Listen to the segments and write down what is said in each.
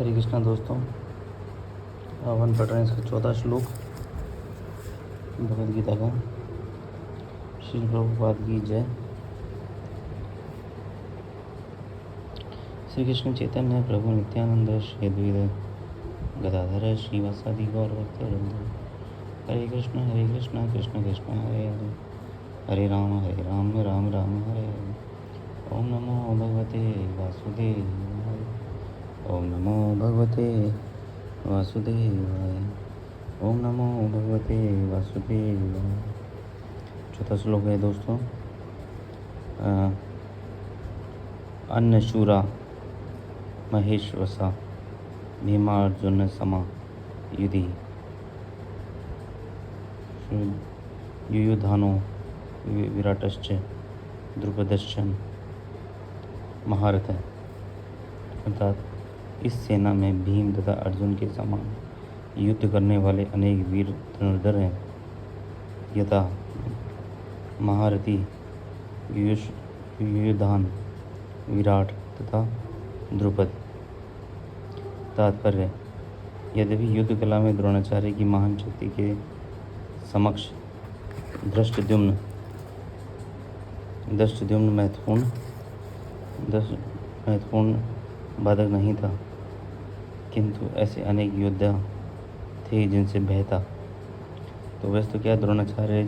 हरे कृष्णा दोस्तों, अपन पढ़ रहे हैं इसका 14 श्लोक भगवद गीता का। श्री प्रभुपाद की जय। श्री कृष्ण चैतन्य प्रभु नित्यानंद श्री अद्वैत गदाधर श्रीवासादि गौरभक्तवृंद। हरे कृष्ण कृष्ण कृष्ण हरे हरे, हरे राम राम राम हरे हरे। ओम नमो भगवते वासुदेवाय। ओम नमो भगवते वासुदेवाय। ओम नमो भगवते वासुदेवाय। चौथा श्लोक है दोस्तों। अन्नशूरा महेश्वसा भीमार्जुन समा युधि युयुधानो विराटश्च द्रुपदश्च महारथ। अर्थात इस सेना में भीम तथा अर्जुन के समान युद्ध करने वाले अनेक वीर धनुर्धर हैं, यथा महारथी युयुधान, विराट तथा द्रुपद। तात्पर्य: यद्यपि युद्ध कला में द्रोणाचार्य की महान शक्ति के समक्ष धृष्टद्युम्न महत्वपूर्ण बाधक नहीं था, किंतु ऐसे अनेक योद्धा थे जिनसे भय था। तो वैसे तो क्या द्रोणाचार्य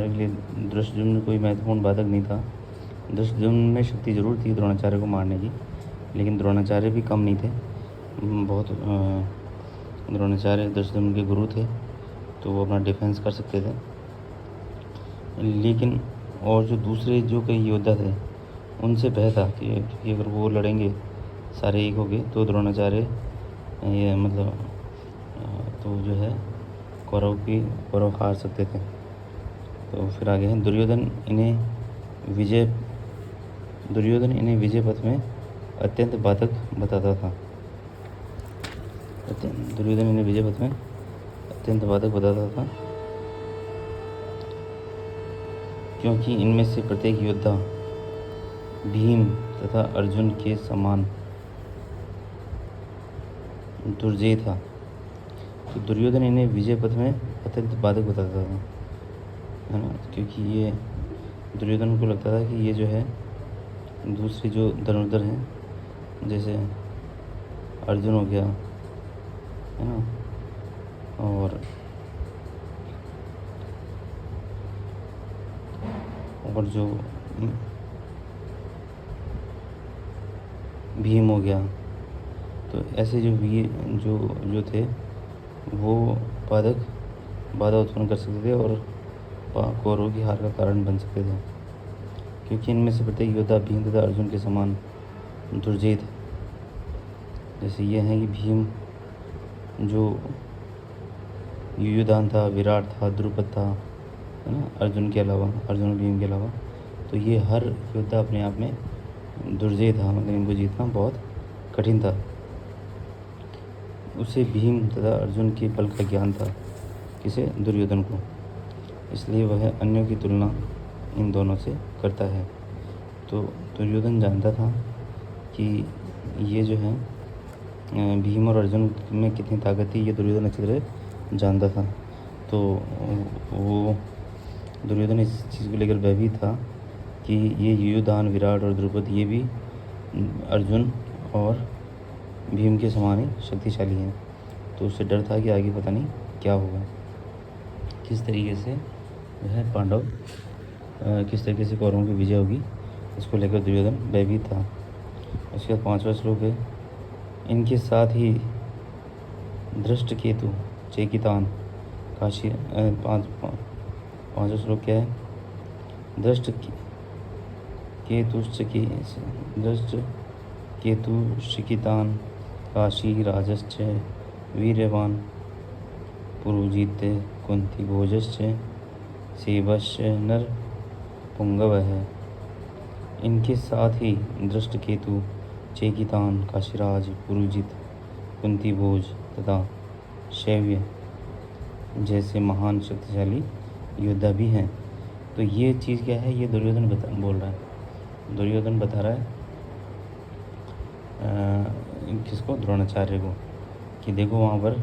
के लिए धृष्टद्युम्न कोई महत्वपूर्ण बाधक नहीं था। धृष्टद्युम्न में शक्ति जरूर थी द्रोणाचार्य को मारने की, लेकिन द्रोणाचार्य भी कम नहीं थे। बहुत द्रोणाचार्य धृष्टद्युम्न के गुरु थे, तो वो अपना डिफेंस कर सकते थे। लेकिन और जो दूसरे जो कई योद्धा थे उनसे भय था कि अगर वो लड़ेंगे सारे एक हो गए तो द्रोणाचार्य तो जो है कौरव हार सकते थे। तो फिर आगे है दुर्योधन इन्हें विजय पथ में अत्यंत बाधक बताता था। दुर्योधन इन्हें विजय पथ में अत्यंत बाधक बताता था, क्योंकि इनमें से प्रत्येक योद्धा भीम तथा अर्जुन के समान दुर्जय था। तो दुर्योधन इन्हें विजय पथ में अत्यंत बाधक बताता था, है ना, क्योंकि ये दुर्योधन को लगता था कि ये जो है दूसरे जो धनुर्धर हैं, जैसे अर्जुन हो गया, है ना, और जो भीम हो गया, तो ऐसे जो वीर जो थे वो बाधा उत्पन्न कर सकते थे और कौरवों की हार का कारण बन सकते थे, क्योंकि इनमें से प्रत्येक योद्धा भीम तथा अर्जुन के समान दुर्जय थे। जैसे ये हैं कि भीम जो युयुधान था, विराट था, द्रुपद था, है ना, अर्जुन और भीम के अलावा, तो ये हर योद्धा अपने आप में दुर्जय था, मतलब इनको जीतना बहुत कठिन था। उसे भीम तथा अर्जुन के बल का ज्ञान था, किसे? दुर्योधन को। इसलिए वह अन्यों की तुलना इन दोनों से करता है। तो दुर्योधन जानता था कि ये जो है भीम और अर्जुन में कितनी ताकत थी, ये दुर्योधन अच्छी तरह जानता था। तो वो दुर्योधन इस चीज़ को लेकर भयभीत था कि ये युयुधान, विराट और द्रुपद ये भी अर्जुन और भीम के समान ही शक्तिशाली हैं। तो उससे डर था कि आगे पता नहीं क्या होगा, किस तरीके से वह पांडव किस तरीके से कौरवों की विजय होगी, इसको लेकर दुर्योधन भयभीत था। उसके बाद 5वां श्लोक है। इनके साथ ही धृष्टकेतु, चेकितान, काशी 5वां श्लोक क्या है? धृष्टकेतुश्चिकितान काशी राजश्च वीर्यवान पुरुजित कुंती भोजश्च सेवश्च नर पुंगवः। इनके साथ ही धृष्टकेतु, चेकितान, काशीराज, पुरुजित, कुंती भोज तथा शैव्य जैसे महान शक्तिशाली योद्धा भी हैं। तो ये चीज़ क्या है? ये दुर्योधन बोल रहा है। दुर्योधन बता रहा है किसको, द्रोणाचार्य को, कि देखो वहाँ पर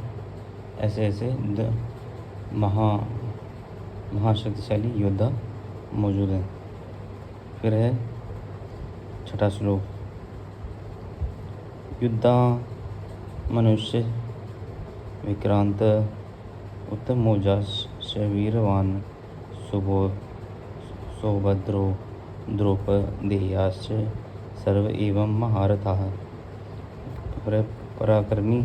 ऐसे ऐसे महाशक्तिशाली योद्धा मौजूद हैं। फिर है छठा श्लोक, युद्धा मनुष्य विक्रांत उत्तमोजाश्च वीरवान सौभद्रो द्रौपदेयाश्च सर्व एवं महारथाः। पराक्रमी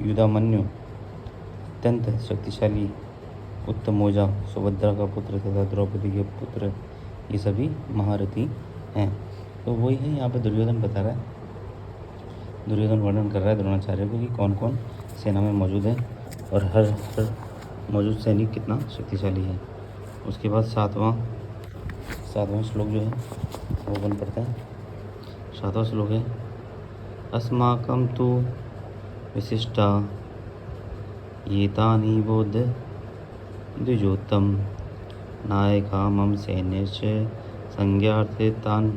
युधामन्यु अत्यंत शक्तिशाली उत्तमोजा सुभद्रा का पुत्र तथा द्रौपदी के पुत्र, ये सभी महारथी हैं। तो वही है यहाँ पे दुर्योधन बता रहा है, दुर्योधन वर्णन कर रहा है द्रोणाचार्य को कि कौन कौन सेना में मौजूद है और हर मौजूद सैनिक कितना शक्तिशाली है। उसके बाद सातवां श्लोक जो है वो बन पड़ता है। सातवां श्लोक है, अस्माकं तु विशिष्टा एतानि बोध द्विजोत्तम नायका मम सैन्यस्य संज्ञार्थे तान्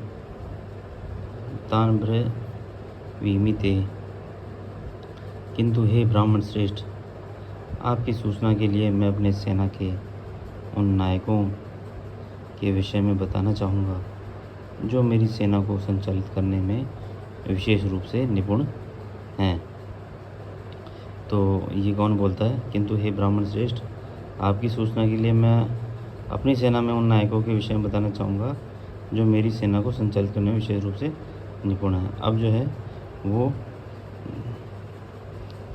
ब्रवीमि। किंतु हे ब्राह्मण श्रेष्ठ, आपकी सूचना के लिए मैं अपने सेना के उन नायकों के विषय में बताना चाहूँगा जो मेरी सेना को संचालित करने में विशेष रूप से निपुण हैं। तो ये कौन बोलता है, किंतु हे ब्राह्मण श्रेष्ठ, आपकी सूचना के लिए मैं अपनी सेना में उन नायकों के विषय में बताना चाहूँगा जो मेरी सेना को संचालित करने में विशेष रूप से निपुण है। अब जो है वो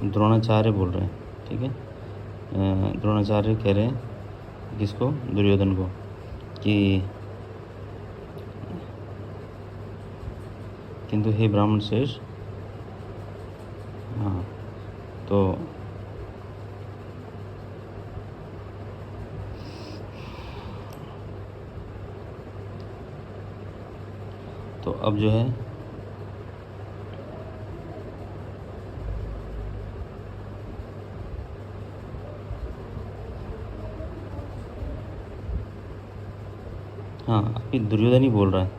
द्रोणाचार्य बोल रहे हैं, ठीक है। द्रोणाचार्य कह रहे हैं किसको, दुर्योधन को, कि किंतु हे ब्राह्मण श्रेष्ठ, हाँ, तो अब जो है हाँ, अभी दुर्योधन ही बोल रहा है,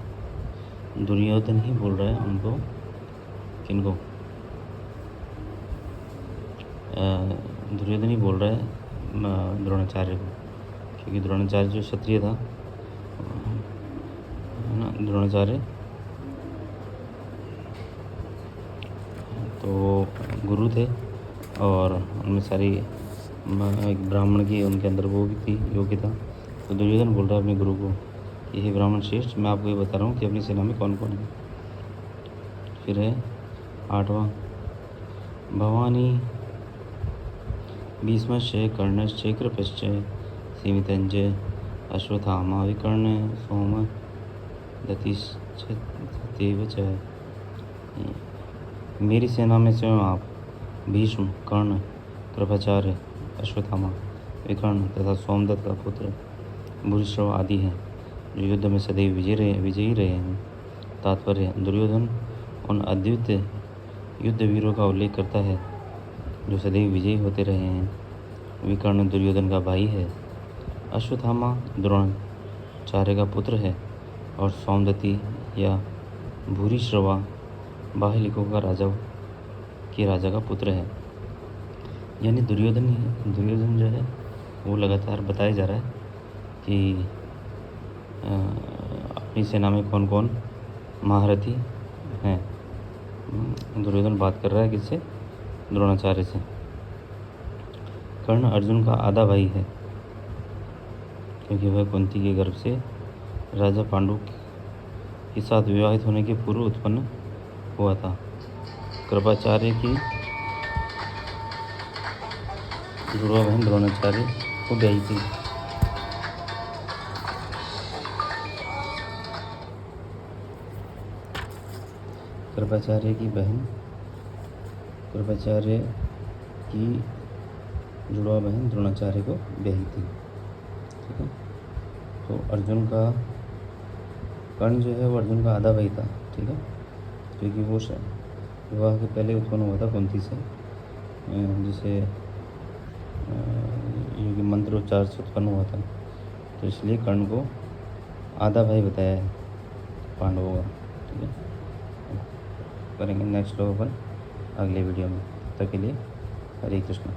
दुर्योधन ही बोल रहा है उनको, किनको, दुर्योधन ही बोल रहा है द्रोणाचार्य को, क्योंकि द्रोणाचार्य जो क्षत्रिय था, है ना, द्रोणाचार्य तो गुरु थे और उनमें सारी एक ब्राह्मण की उनके अंदर वो भी थी योग्यता। तो दुर्योधन बोल रहा है अपने गुरु को, यही ब्राह्मण श्रेष्ठ, मैं आपको ये बता रहा हूँ कि अपनी सेना में कौन कौन है। फिर है आठवां, भवानी भीष्मश्च कर्णश्च कृपश्च सीमितञ्च अश्वत्थामा विकर्ण सोमदत्तिश्चैव च। मेरी सेना में स्वयं आप, भीष्म, कर्ण, कृपाचार्य, अश्वत्थामा, विकर्ण तथा सोमदत्त का पुत्र भूरिश्रव आदि हैं, जो युद्ध में सदैव विजयी रहे हैं। तात्पर्य, दुर्योधन उन अद्वितीय युद्ध वीरों का उल्लेख करता है जो सदैव विजयी होते रहे हैं। विकर्ण दुर्योधन का भाई है, अश्वत्थामा द्रोणाचार्य का पुत्र है और सोमदत्ति या भूरिश्रवा बाहलिकों का राजा का पुत्र है। यानी दुर्योधन जो है वो लगातार बताया जा रहा है कि अपनी सेना में कौन कौन महारथी हैं। दुर्योधन बात कर रहा है किससे, द्रोणाचार्य से। कर्ण अर्जुन का आधा भाई है, क्योंकि वह कुंती के गर्भ से राजा पांडु के साथ विवाहित होने के पूर्व उत्पन्न हुआ था। कृपाचार्य की जुड़वा बहन द्रोणाचार्य को ब्याही थी। कृपाचार्य की जुड़वा बहन द्रोणाचार्य को ब्याही थी, ठीक है। तो कर्ण जो है वो अर्जुन का आधा भाई था, ठीक है, क्योंकि वो विवाह के पहले उत्पन्न हुआ था कुंती से, जिसे योगी मंत्रोच्चार से उत्पन्न हुआ था। तो इसलिए कर्ण को आधा भाई बताया है पांडवों का, ठीक है। करेंगे नेक्स्ट लोग अपन अगले वीडियो में। तब तक के लिए हरे कृष्णा।